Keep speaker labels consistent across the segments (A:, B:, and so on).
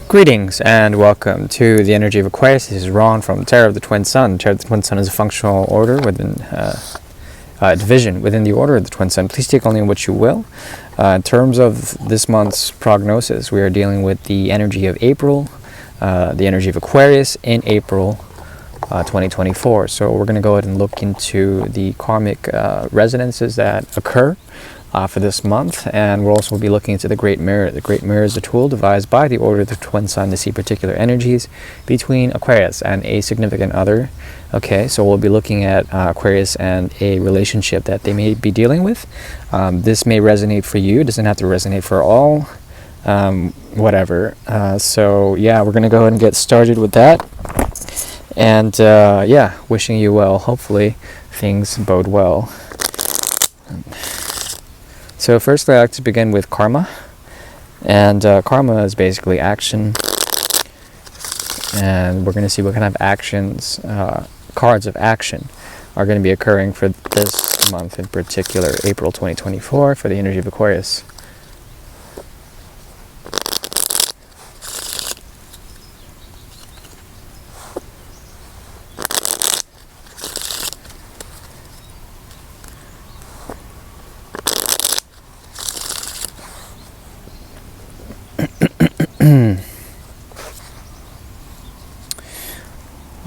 A: Greetings and welcome to the energy of Aquarius. This is Ron from Tarot of the Twin Sun. Tarot of the Twin Sun is a functional order within division within the order of the Twin Sun. Please take only what you will. In terms of this month's prognosis, we are dealing with the energy of April, the energy of Aquarius in April 2024. So we're going to go ahead and look into the karmic resonances that occur for this month, and we'll also be looking into the Great Mirror. The Great Mirror is a tool devised by the Order of the Twin Sun to see particular energies between Aquarius and a significant other. Okay, so we'll be looking at Aquarius and a relationship that they may be dealing with. This may resonate for you. It doesn't have to resonate for all. Whatever. So yeah, we're gonna go ahead and get started with that. And yeah, wishing you well. Hopefully things bode well. So firstly, I like to begin with karma, and karma is basically action, and we're going to see what kind of actions, cards of action are going to be occurring for this month in particular, April 2024, for the energy of Aquarius.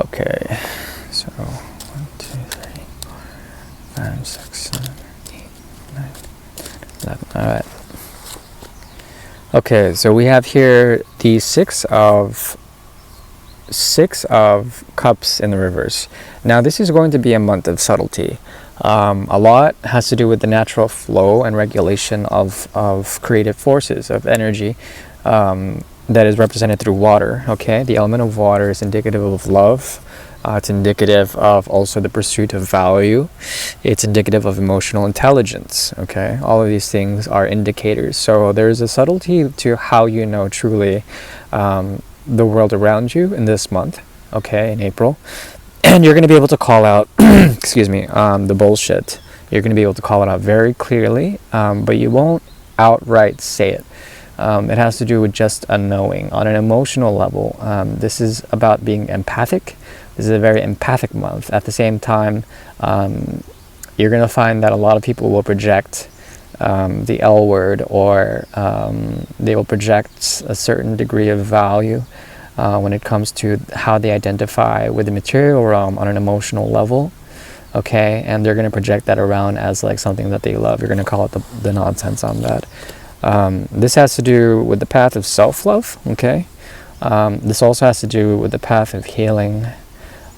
A: Okay, so 1, 2, 3, 4, 5, 6, 7, 8, 9, 11. All right. Okay, so we have here the six of cups in the reverse. Now this is going to be a month of subtlety. A lot has to do with the natural flow and regulation of creative forces, of energy, that is represented through water. Okay, the element of water is indicative of love. It's indicative of also the pursuit of value. It's indicative of emotional intelligence. Okay, all of these things are indicators. So there's a subtlety to how you know truly the world around you in this month. Okay, in April, and you're going to be able to call out, excuse me, the bullshit. You're going to be able to call it out very clearly, but you won't outright say it. It has to do with just a knowing. On an emotional level, this is about being empathic. This is a very empathic month. At the same time, you're going to find that a lot of people will project the L word, or they will project a certain degree of value when it comes to how they identify with the material realm on an emotional level. Okay, and they're going to project that around as like something that they love. You're going to call it the nonsense on that. This has to do with the path of self-love. Okay, this also has to do with the path of healing.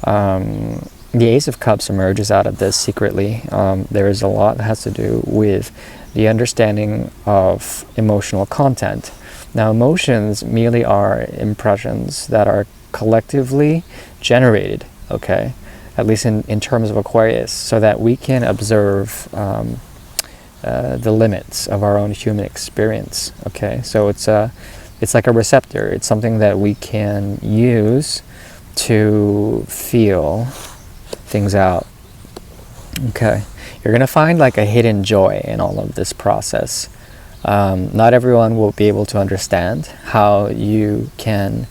A: The Ace of Cups emerges out of this secretly. There is a lot that has to do with the understanding of emotional content. Now, emotions merely are impressions that are collectively generated, okay, at least in terms of Aquarius, so that we can observe the limits of our own human experience. Okay, so it's like a receptor. It's something that we can use to feel things out. Okay, you're gonna find like a hidden joy in all of this process. Not everyone will be able to understand how you can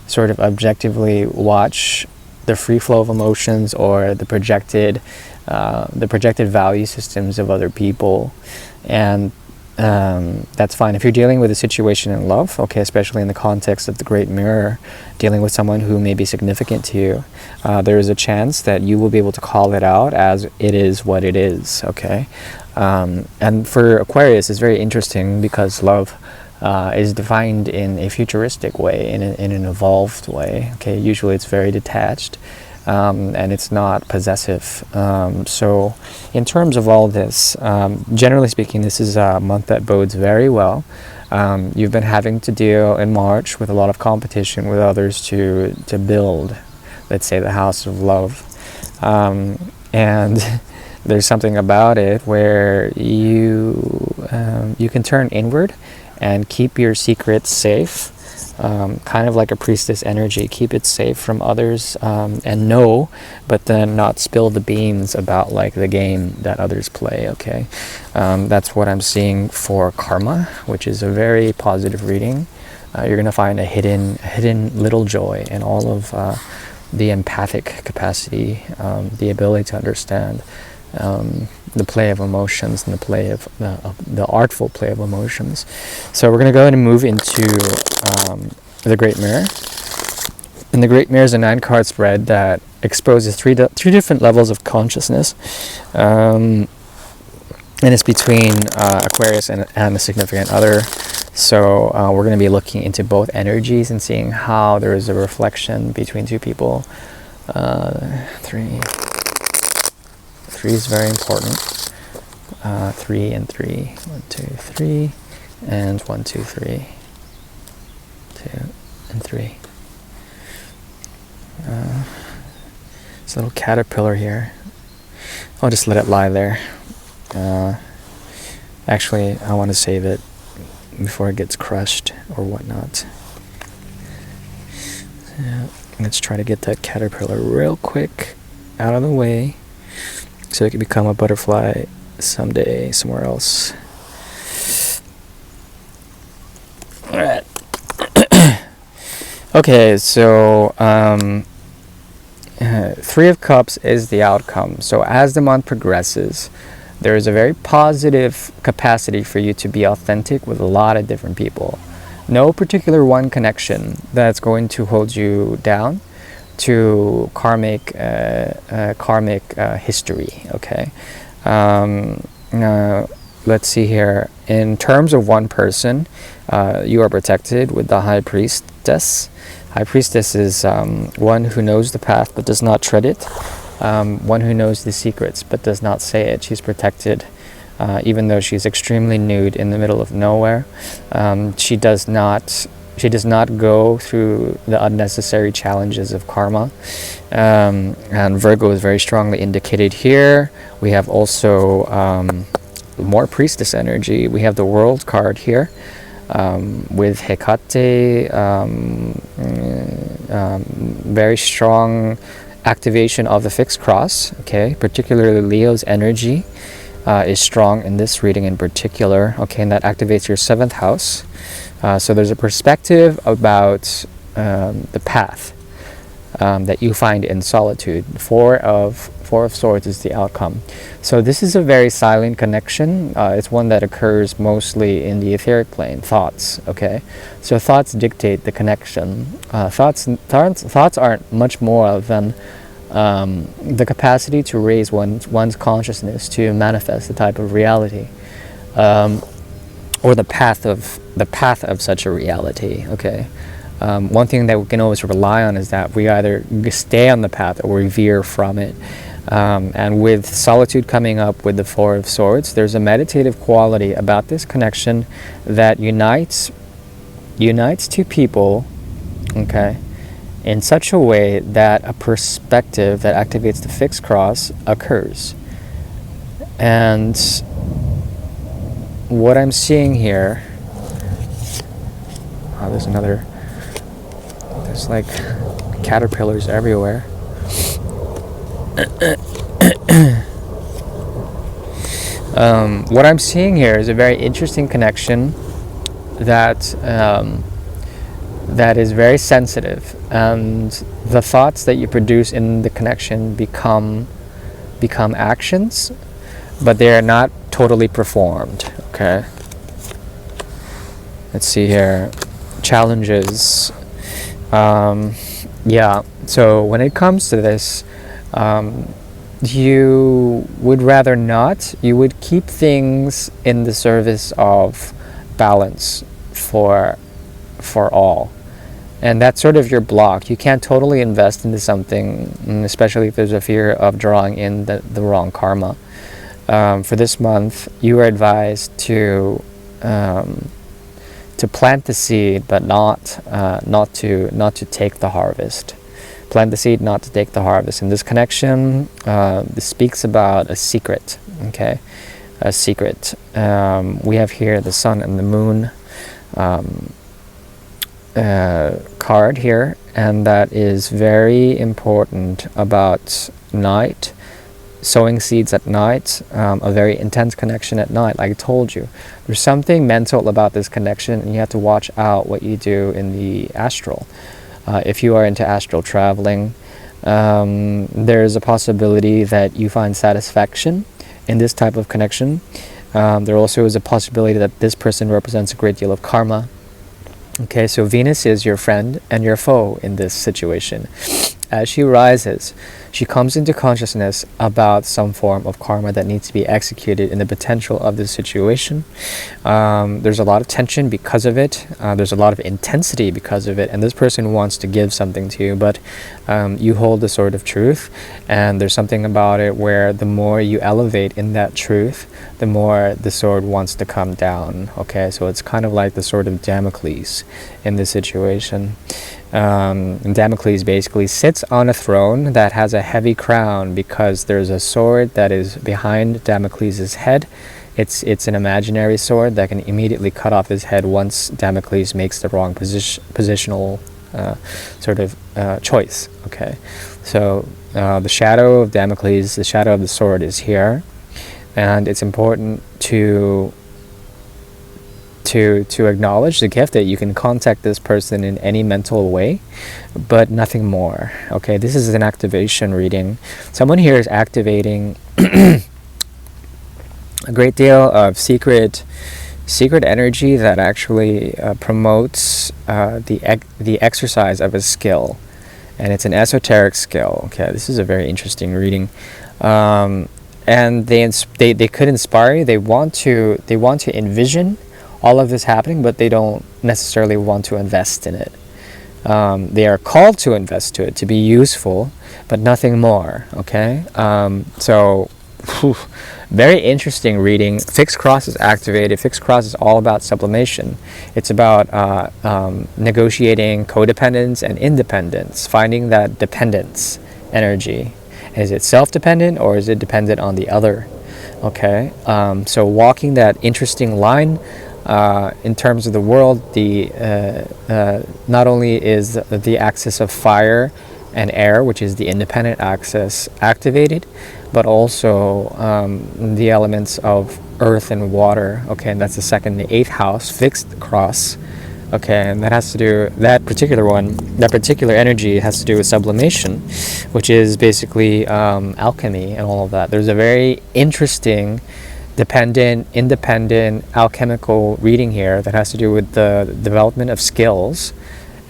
A: sort of objectively watch the free flow of emotions or the projected value systems of other people, and that's fine. If you're dealing with a situation in love, okay, especially in the context of the Great Mirror, dealing with someone who may be significant to you, there is a chance that you will be able to call it out as it is what it is. Okay, and for Aquarius, it's very interesting because love is defined in a futuristic way, in an evolved way. Okay, usually it's very detached. And it's not possessive. So in terms of all this, generally speaking, this is a month that bodes very well. You've been having to deal in March with a lot of competition with others to build, let's say, the house of love. And there's something about it where you can turn inward and keep your secrets safe. Kind of like a priestess energy. Keep it safe from others, and know, but then not spill the beans about like the game that others play. Okay, that's what I'm seeing for karma, which is a very positive reading. You're going to find a hidden little joy in all of the empathic capacity, the ability to understand the play of emotions and the play of the artful play of emotions. So we're going to go ahead and move into the Great Mirror. And the Great Mirror is a 9-card spread that exposes three different levels of consciousness. And it's between Aquarius and a significant other. So we're going to be looking into both energies and seeing how there is a reflection between two people. Three is very important. 3 and 3. 1, 2, 3. And 1, 2, 3. 2 and 3. This little caterpillar here. I'll just let it lie there. Actually, I want to save it before it gets crushed or whatnot. So, let's try to get that caterpillar real quick out of the way so it can become a butterfly someday somewhere else. Alright. Okay, so 3 of Cups is the outcome. So as the month progresses, there is a very positive capacity for you to be authentic with a lot of different people. No particular one connection that's going to hold you down to karmic history. Okay. Now, let's see here. In terms of one person, you are protected with the High Priestess. High Priestess is one who knows the path but does not tread it. One who knows the secrets but does not say it. She's protected, even though she's extremely nude in the middle of nowhere. She does not go through the unnecessary challenges of karma. And Virgo is very strongly indicated here. We have also more priestess energy. We have the World card here. With Hecate, very strong activation of the fixed cross. Okay, particularly Leo's energy is strong in this reading in particular. Okay, and that activates your 7th house. So there's a perspective about the path that you find in solitude. Four of Swords is the outcome. So this is a very silent connection. It's one that occurs mostly in the etheric plane, thoughts. Okay, so thoughts dictate the connection. Thoughts aren't much more than the capacity to raise one's consciousness to manifest the type of reality, or the path of such a reality. Okay. One thing that we can always rely on is that we either stay on the path or we veer from it. And with solitude coming up with the 4 of Swords, there's a meditative quality about this connection that unites two people, okay, in such a way that a perspective that activates the fixed cross occurs. And what I'm seeing here, there's like caterpillars everywhere. What I'm seeing here is a very interesting connection that is very sensitive, and the thoughts that you produce in the connection become actions, but they are not totally performed. Okay, let's see here. Challenges. Yeah, so when it comes to this, you would rather not. You would keep things in the service of balance for all. And that's sort of your block. You can't totally invest into something, especially if there's a fear of drawing in the wrong karma. For this month, you are advised to plant the seed, but not to take the harvest. Plant the seed, not to take the harvest. In this connection, this speaks about a secret. Okay, a secret. We have here the Sun and the Moon card here, and that is very important about night sowing seeds at night, a very intense connection at night. Like I told you, there's something mental about this connection, and you have to watch out what you do in the astral. If you are into astral traveling, there's a possibility that you find satisfaction in this type of connection. There also is a possibility that this person represents a great deal of karma. Okay, so Venus is your friend and your foe in this situation. As she rises, she comes into consciousness about some form of karma that needs to be executed in the potential of this situation. There's a lot of tension because of it. There's a lot of intensity because of it. And this person wants to give something to you, but you hold the sword of truth. And there's something about it where the more you elevate in that truth, the more the sword wants to come down. Okay, so it's kind of like the sword of Damocles in this situation. And Damocles basically sits on a throne that has a heavy crown because there's a sword that is behind Damocles' head. It's an imaginary sword that can immediately cut off his head once Damocles makes the wrong positional choice. Okay, so the shadow of Damocles, the shadow of the sword, is here, and it's important to acknowledge the gift that you can contact this person in any mental way, but nothing more. Okay, this is an activation reading. Someone here is activating a great deal of secret energy that actually promotes the exercise of a skill, and it's an esoteric skill. Okay, this is a very interesting reading. And they could inspire you. They want to envision all of this happening, but they don't necessarily want to invest in it. They are called to invest to it, to be useful, but nothing more. Okay, very interesting reading. Fixed cross is activated. Fixed cross is all about sublimation. It's about negotiating codependence and independence, finding that dependence energy. Is it self-dependent or is it dependent on the other? Okay, so walking that interesting line. In terms of the world, not only is the axis of fire and air, which is the independent axis, activated, but also the elements of earth and water. Okay, and that's the second, the 8th house, fixed cross. Okay, and that has to do, that particular energy has to do with sublimation, which is basically alchemy and all of that. There's a very interesting dependent, independent, alchemical reading here that has to do with the development of skills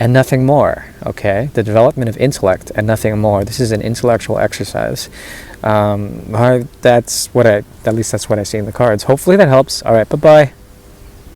A: and nothing more. Okay, the development of intellect and nothing more. This is an intellectual exercise. At least that's what I see in the cards. Hopefully that helps. All right, bye-bye.